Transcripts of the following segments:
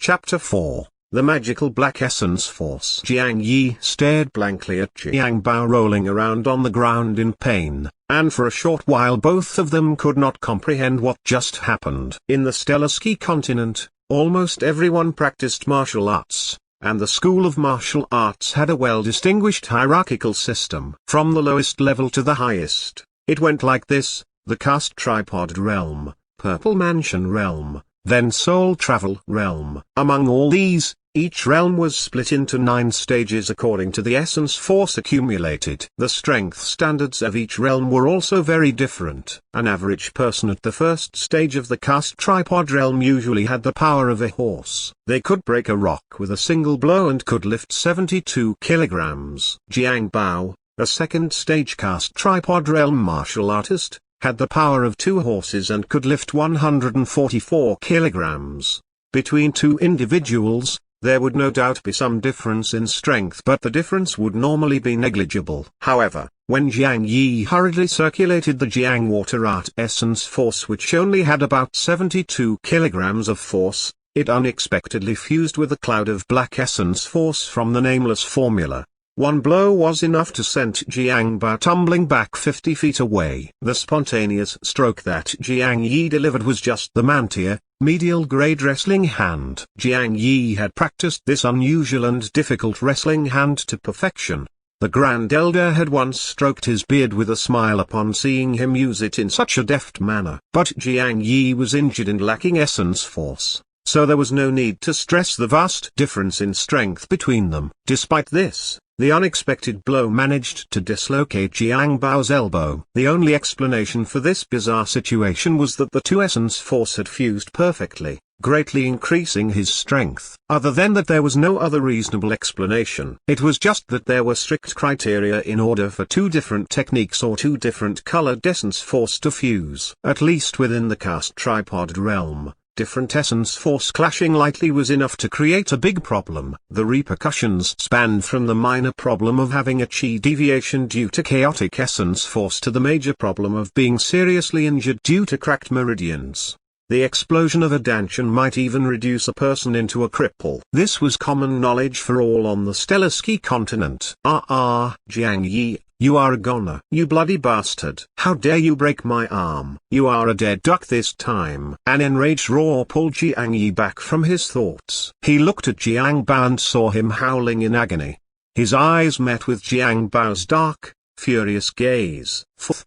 Chapter 4. The Magical Black Essence Force. Jiang Yi stared blankly at Jiang Bao rolling around on the ground in pain, and for a short while both of them could not comprehend what just happened. In the Stellar Ski continent, almost everyone practiced martial arts, and the school of martial arts had a well-distinguished hierarchical system. From the lowest level to the highest, it went like this: the Cast Tripod Realm, Purple Mansion Realm, then Soul Travel Realm. Among all these, each realm was split into 9 stages according to the essence force accumulated. The strength standards of each realm were also very different. An average person at the first stage of the Cast Tripod Realm usually had the power of a horse. They could break a rock with a single blow and could lift 72 kilograms. Jiang Bao, a second stage Cast Tripod Realm martial artist, had the power of 2 horses and could lift 144 kilograms. Between 2 individuals, there would no doubt be some difference in strength, but the difference would normally be negligible. However, when Jiang Yi hurriedly circulated the Jiang Water Art Essence Force, which only had about 72 kilograms of force, it unexpectedly fused with a cloud of black essence force from the nameless formula. One blow was enough to send Jiang Bao tumbling back 50 feet away. The spontaneous stroke that Jiang Yi delivered was just the Mantia, medial grade wrestling hand. Jiang Yi had practiced this unusual and difficult wrestling hand to perfection. The Grand Elder had once stroked his beard with a smile upon seeing him use it in such a deft manner. But Jiang Yi was injured and lacking essence force, so there was no need to stress the vast difference in strength between them. Despite this, the unexpected blow managed to dislocate Jiang Bao's elbow. The only explanation for this bizarre situation was that the 2 essence force had fused perfectly, greatly increasing his strength. Other than that, there was no other reasonable explanation. It was just that there were strict criteria in order for 2 different techniques or 2 different colored essence force to fuse. At least within the Cast Tripod Realm, different essence force clashing lightly was enough to create a big problem. The repercussions spanned from the minor problem of having a chi deviation due to chaotic essence force to the major problem of being seriously injured due to cracked meridians. The explosion of a dantian might even reduce a person into a cripple. This was common knowledge for all on the Stellar Ski continent. Jiang Yi, you are a goner. You bloody bastard. How dare you break my arm? You are a dead duck this time. An enraged roar pulled Jiang Yi back from his thoughts. He looked at Jiang Bao and saw him howling in agony. His eyes met with Jiang Bao's dark, furious gaze.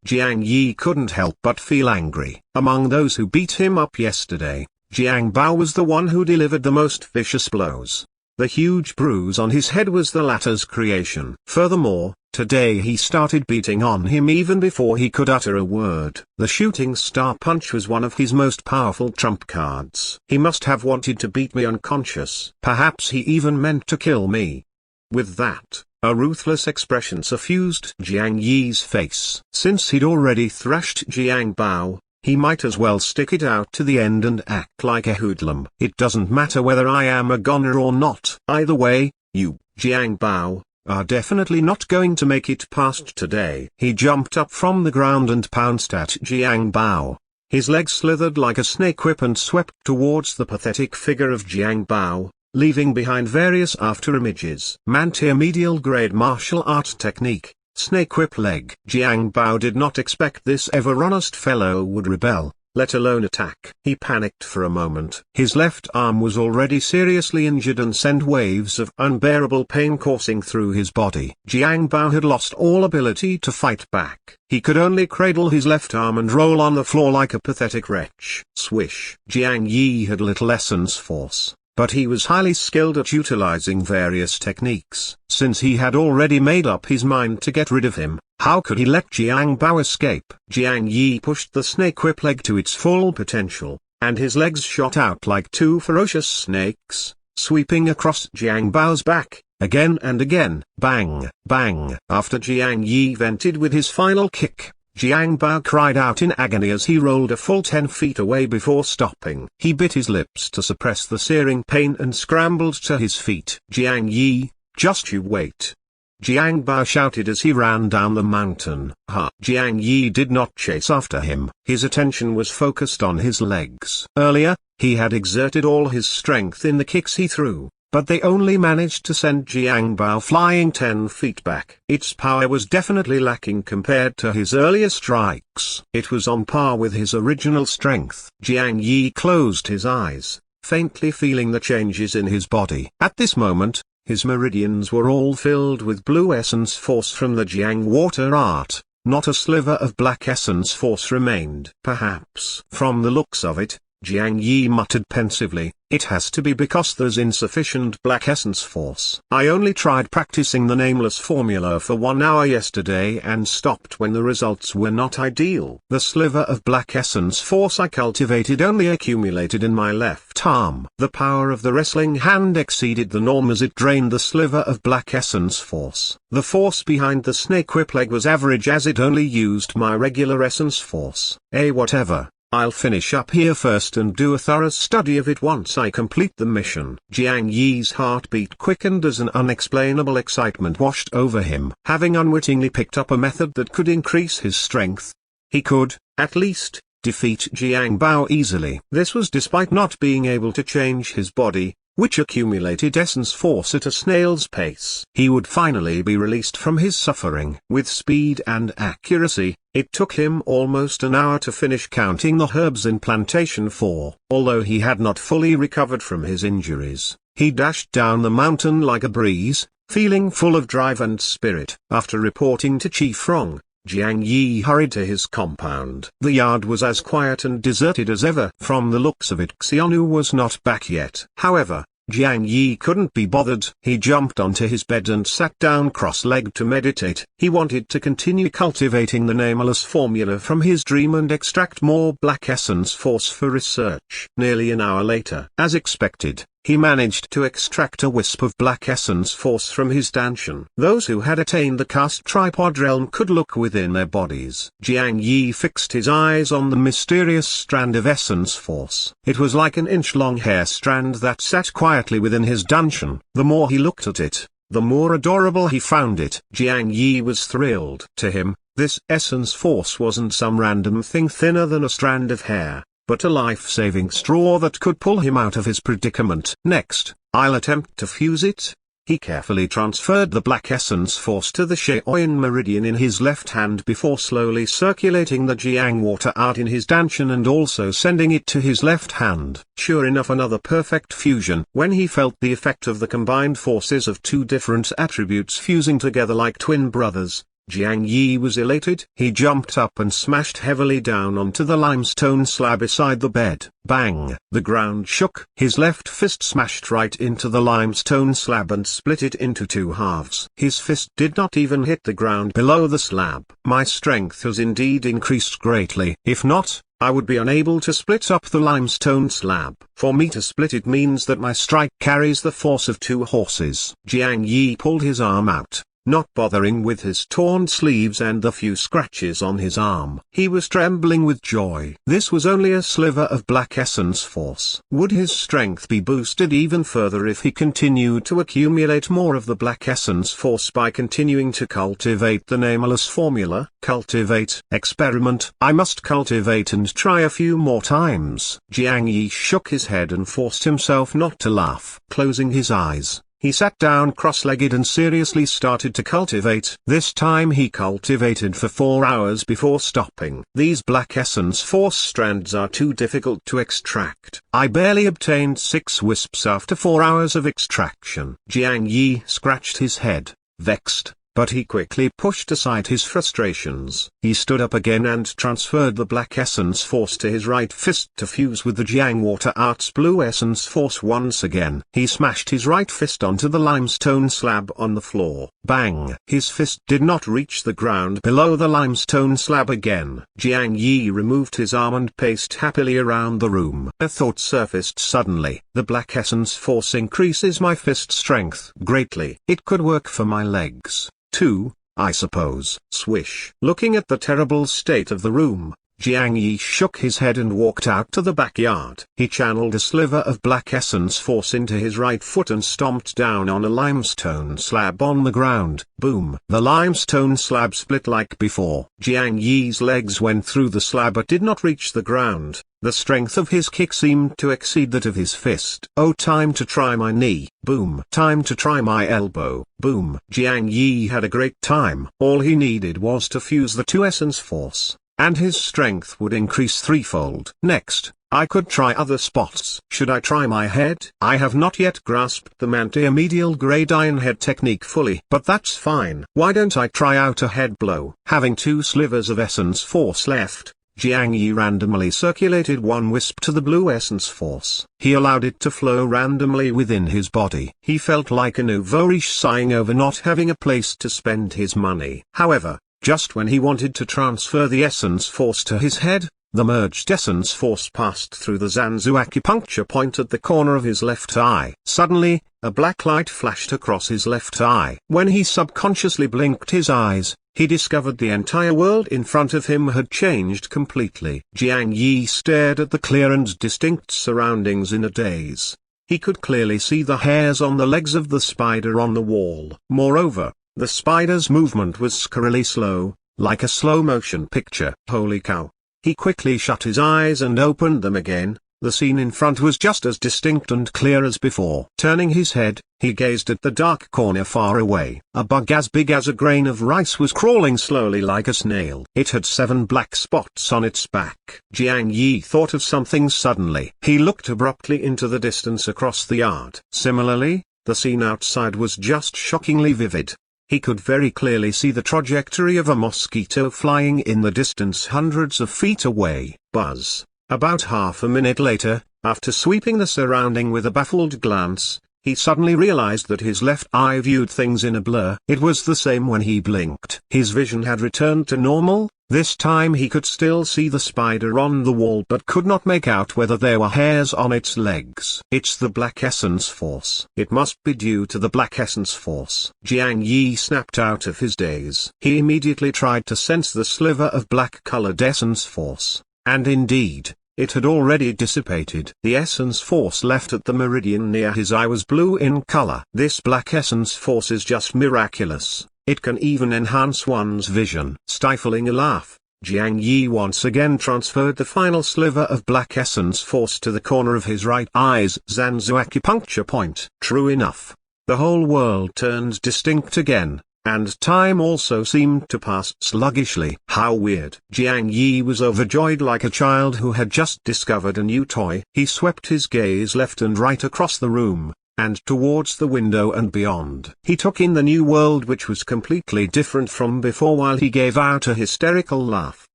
Jiang Yi couldn't help but feel angry. Among those who beat him up yesterday, Jiang Bao was the one who delivered the most vicious blows. The huge bruise on his head was the latter's creation. Furthermore, today he started beating on him even before he could utter a word. The shooting star punch was one of his most powerful trump cards. He must have wanted to beat me unconscious. Perhaps he even meant to kill me. With that, a ruthless expression suffused Jiang Yi's face. Since he'd already thrashed Jiang Bao, he might as well stick it out to the end and act like a hoodlum. It doesn't matter whether I am a goner or not. Either way, you, Jiang Bao, are definitely not going to make it past today. He jumped up from the ground and pounced at Jiang Bao. His legs slithered like a snake whip and swept towards the pathetic figure of Jiang Bao, leaving behind various afterimages. Mantia medial grade martial art technique. Snake whip leg. Jiang Bao did not expect this ever-honest fellow would rebel, let alone attack. He panicked for a moment. His left arm was already seriously injured and sent waves of unbearable pain coursing through his body. Jiang Bao had lost all ability to fight back. He could only cradle his left arm and roll on the floor like a pathetic wretch. Swish. Jiang Yi had little essence force, but he was highly skilled at utilizing various techniques. Since he had already made up his mind to get rid of him, how could he let Jiang Bao escape? Jiang Yi pushed the snake whip leg to its full potential, and his legs shot out like 2 ferocious snakes, sweeping across Jiang Bao's back, again and again. Bang, bang. After Jiang Yi vented with his final kick, Jiang Bao cried out in agony as he rolled a full 10 feet away before stopping. He bit his lips to suppress the searing pain and scrambled to his feet. Jiang Yi, just you wait. Jiang Bao shouted as he ran down the mountain. Jiang Yi did not chase after him. His attention was focused on his legs. Earlier, he had exerted all his strength in the kicks he threw, but they only managed to send Jiang Bao flying 10 feet back. Its power was definitely lacking compared to his earlier strikes. It was on par with his original strength. Jiang Yi closed his eyes, faintly feeling the changes in his body. At this moment, his meridians were all filled with blue essence force from the Jiang water art. Not a sliver of black essence force remained. Perhaps from the looks of it, Jiang Yi muttered pensively, it has to be because there's insufficient black essence force. I only tried practicing the nameless formula for 1 hour yesterday and stopped when the results were not ideal. The sliver of black essence force I cultivated only accumulated in my left arm. The power of the wrestling hand exceeded the norm as it drained the sliver of black essence force. The force behind the snake whip leg was average as it only used my regular essence force. Whatever. I'll finish up here first and do a thorough study of it once I complete the mission. Jiang Yi's heartbeat quickened as an unexplainable excitement washed over him. Having unwittingly picked up a method that could increase his strength, he could, at least, defeat Jiang Bao easily. This was despite not being able to change his body, which accumulated essence force at a snail's pace. He would finally be released from his suffering. With speed and accuracy, it took him almost an hour to finish counting the herbs in plantation 4. Although he had not fully recovered from his injuries, he dashed down the mountain like a breeze, feeling full of drive and spirit. After reporting to Chi Frong, Jiang Yi hurried to his compound. The yard was as quiet and deserted as ever. From the looks of it, Xianu was not back yet. However, Jiang Yi couldn't be bothered. He jumped onto his bed and sat down cross-legged to meditate. He wanted to continue cultivating the nameless formula from his dream and extract more black essence force for research. Nearly an hour later, as expected, he managed to extract a wisp of black essence force from his dantian. Those who had attained the caste tripod realm could look within their bodies. Jiang Yi fixed his eyes on the mysterious strand of essence force. It was like an inch-long hair strand that sat quietly within his dantian. The more he looked at it, the more adorable he found it. Jiang Yi was thrilled. To him, this essence force wasn't some random thing thinner than a strand of hair, but a life-saving straw that could pull him out of his predicament. Next, I'll attempt to fuse it. He carefully transferred the black essence force to the Shaoyin meridian in his left hand before slowly circulating the Jiang water art in his dantian and also sending it to his left hand. Sure enough, another perfect fusion. When he felt the effect of the combined forces of two different attributes fusing together like twin brothers, Jiang Yi was elated. He jumped up and smashed heavily down onto the limestone slab beside the bed. Bang! The ground shook. His left fist smashed right into the limestone slab and split it into 2 halves. His fist did not even hit the ground below the slab. My strength has indeed increased greatly. If not, I would be unable to split up the limestone slab. For me to split it means that my strike carries the force of 2 horses. Jiang Yi pulled his arm out, not bothering with his torn sleeves and the few scratches on his arm. He was trembling with joy. This was only a sliver of black essence force. Would his strength be boosted even further if he continued to accumulate more of the black essence force by continuing to cultivate the nameless formula? Cultivate. Experiment. I must cultivate and try a few more times. Jiang Yi shook his head and forced himself not to laugh. Closing his eyes, he sat down cross-legged and seriously started to cultivate. This time he cultivated for 4 hours before stopping. These black essence force strands are too difficult to extract. I barely obtained 6 wisps after 4 hours of extraction. Jiang Yi scratched his head, vexed, but he quickly pushed aside his frustrations. He stood up again and transferred the black essence force to his right fist to fuse with the Jiang water art's blue essence force once again. He smashed his right fist onto the limestone slab on the floor. Bang! His fist did not reach the ground below the limestone slab again. Jiang Yi removed his arm and paced happily around the room. A thought surfaced suddenly. The black essence force increases my fist strength greatly. It could work for my legs too, I suppose. Swish. Looking at the terrible state of the room, Jiang Yi shook his head and walked out to the backyard. He channeled a sliver of black essence force into his right foot and stomped down on a limestone slab on the ground. Boom! The limestone slab split like before. Jiang Yi's legs went through the slab but did not reach the ground. The strength of his kick seemed to exceed that of his fist. Oh, time to try my knee. Boom. Time to try my elbow. Boom. Jiang Yi had a great time. All he needed was to fuse the two essence force, and his strength would increase threefold. Next, I could try other spots. Should I try my head? I have not yet grasped the medial gradient head technique fully. But that's fine. Why don't I try out a head blow? Having two slivers of essence force left, Jiang Yi randomly circulated one wisp to the blue essence force. He allowed it to flow randomly within his body. He felt like a nouveau-riche sighing over not having a place to spend his money. However, just when he wanted to transfer the essence force to his head, the merged essence force passed through the Zanzu acupuncture point at the corner of his left eye. Suddenly, a black light flashed across his left eye. When he subconsciously blinked his eyes, he discovered the entire world in front of him had changed completely. Jiang Yi stared at the clear and distinct surroundings in a daze. He could clearly see the hairs on the legs of the spider on the wall. Moreover, the spider's movement was scarily slow, like a slow-motion picture. Holy cow! He quickly shut his eyes and opened them again. The scene in front was just as distinct and clear as before. Turning his head, he gazed at the dark corner far away. A bug as big as a grain of rice was crawling slowly like a snail. It had 7 black spots on its back. Jiang Yi thought of something suddenly. He looked abruptly into the distance across the yard. Similarly, the scene outside was just shockingly vivid. He could very clearly see the trajectory of a mosquito flying in the distance hundreds of feet away. Buzz. About half a minute later, after sweeping the surrounding with a baffled glance, he suddenly realized that his left eye viewed things in a blur. It was the same when he blinked. His vision had returned to normal. This time he could still see the spider on the wall but could not make out whether there were hairs on its legs. It's the black essence force. It must be due to the black essence force. Jiang Yi snapped out of his daze. He immediately tried to sense the sliver of black-colored essence force. And indeed, it had already dissipated. The essence force left at the meridian near his eye was blue in color. This black essence force is just miraculous. It can even enhance one's vision. Stifling a laugh, Jiang Yi once again transferred the final sliver of black essence force to the corner of his right eye's Zanzu acupuncture point. True enough, the whole world turned distinct again, and time also seemed to pass sluggishly. How weird. Jiang Yi was overjoyed like a child who had just discovered a new toy. He swept his gaze left and right across the room, and towards the window and beyond. He took in the new world which was completely different from before while he gave out a hysterical laugh,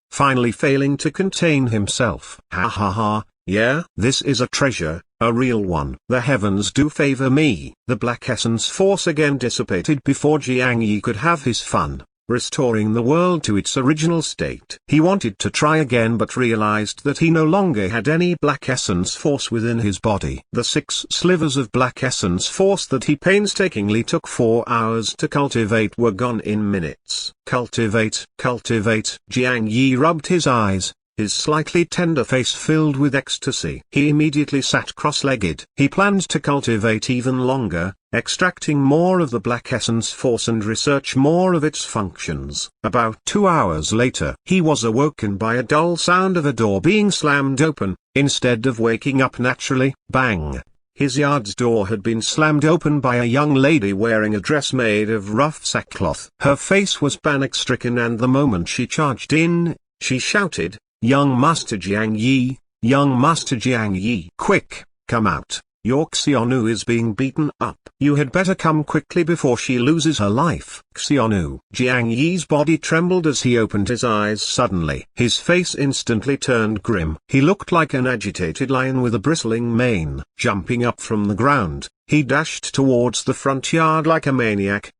finally failing to contain himself. Ha ha ha, yeah, this is a treasure, a real one. The heavens do favor me. The black essence force again dissipated before Jiang Yi could have his fun, restoring the world to its original state. He wanted to try again but realized that he no longer had any black essence force within his body. The 6 slivers of black essence force that he painstakingly took 4 hours to cultivate were gone in minutes. Cultivate. Jiang Yi rubbed his eyes, his slightly tender face filled with ecstasy. He immediately sat cross-legged. He planned to cultivate even longer, extracting more of the black essence force and research more of its functions. About 2 hours later, he was awoken by a dull sound of a door being slammed open. Instead of waking up naturally, bang! His yard's door had been slammed open by a young lady wearing a dress made of rough sackcloth. Her face was panic-stricken, and the moment she charged in, she shouted, "Young Master Jiang Yi, young Master Jiang Yi, quick, come out, your Xionu is being beaten up. You had better come quickly before she loses her life." Xionu. Jiang Yi's body trembled as he opened his eyes suddenly. His face instantly turned grim. He looked like an agitated lion with a bristling mane. Jumping up from the ground, he dashed towards the front yard like a maniac,